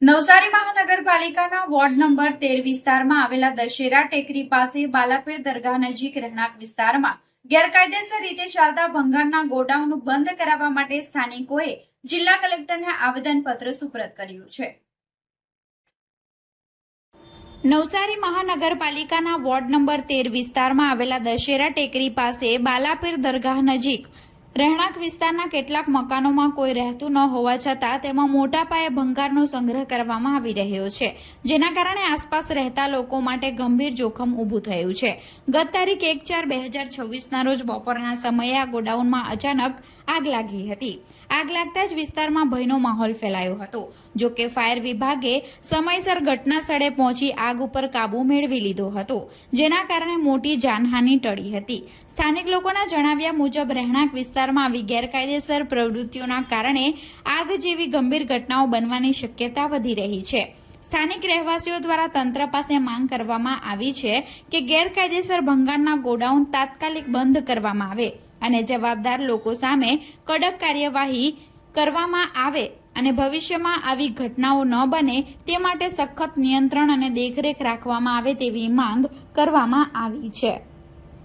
નવસારી મહાનગરપાલિકાના ward number 13 વિસ્તારમાં આવેલા દશેરા ટેકરી પાસે બાલાપીર દરગાહ નજીક રહેણાંક વિસ્તારમાં ગેરકાયદેસર રીતે ચાલતા ભંગારના ગોડાઉન બંધ કરાવવા માટે સ્થાનિકોએ જિલ્લા કલેક્ટરને આવેદનપત્ર સુપરત કર્યું છે। નવસારી મહાનગરપાલિકાના વોર્ડ નંબર 13 વિસ્તારમાં આવેલા દશેરા ટેકરી પાસે બાલાપીર દરગાહ નજીક રહેણાંક વિસ્તારના કેટલાક મકાનોમાં કોઈ રહેતું ન હોવા છતાં તેમાં મોટા પાયે ભંગારનો સંગ્રહ કરવામાં આવી રહ્યો છે, જેના કારણે આસપાસ રહેતા લોકો માટે ગંભીર જોખમ ઊભું થયું છે। ગત તારીખ 1/4/2026ના રોજ બપોરના સમયે આ ગોડાઉનમાં અચાનક આગ લાગી હતી। આગ લાગતા જ વિસ્તારમાં ભયનો માહોલ ફેલાયો હતો। જો કે ફાયર વિભાગે સમયસર ઘટના સ્થળે પહોંચી આગ ઉપર કાબુ મેળવી લીધો હતો, જેના કારણે મોટી જાનહાનિ ટળી હતી। સ્થાનિક લોકોના જણાવ્યા મુજબ રહેણાંક વિસ્તારમાં આવી ગેરકાયદેસર પ્રવૃત્તિઓના કારણે આગ જેવી ગંભીર ઘટનાઓ બનવાની શક્યતા વધી રહી છે। સ્થાનિક રહેવાસીઓ દ્વારા તંત્ર પાસે માંગ કરવામાં આવી છે કે ગેરકાયદેસર ભંગારના ગોડાઉન તાત્કાલિક બંધ કરવામાં આવે અને જવાબદાર લોકો સામે કડક કાર્યવાહી કરવામાં આવે અને ભવિષ્યમાં આવી ઘટનાઓ ન બને તે માટે સખત નિયંત્રણ અને દેખરેખ રાખવામાં આવે તેવી માંગ કરવામાં આવી છે।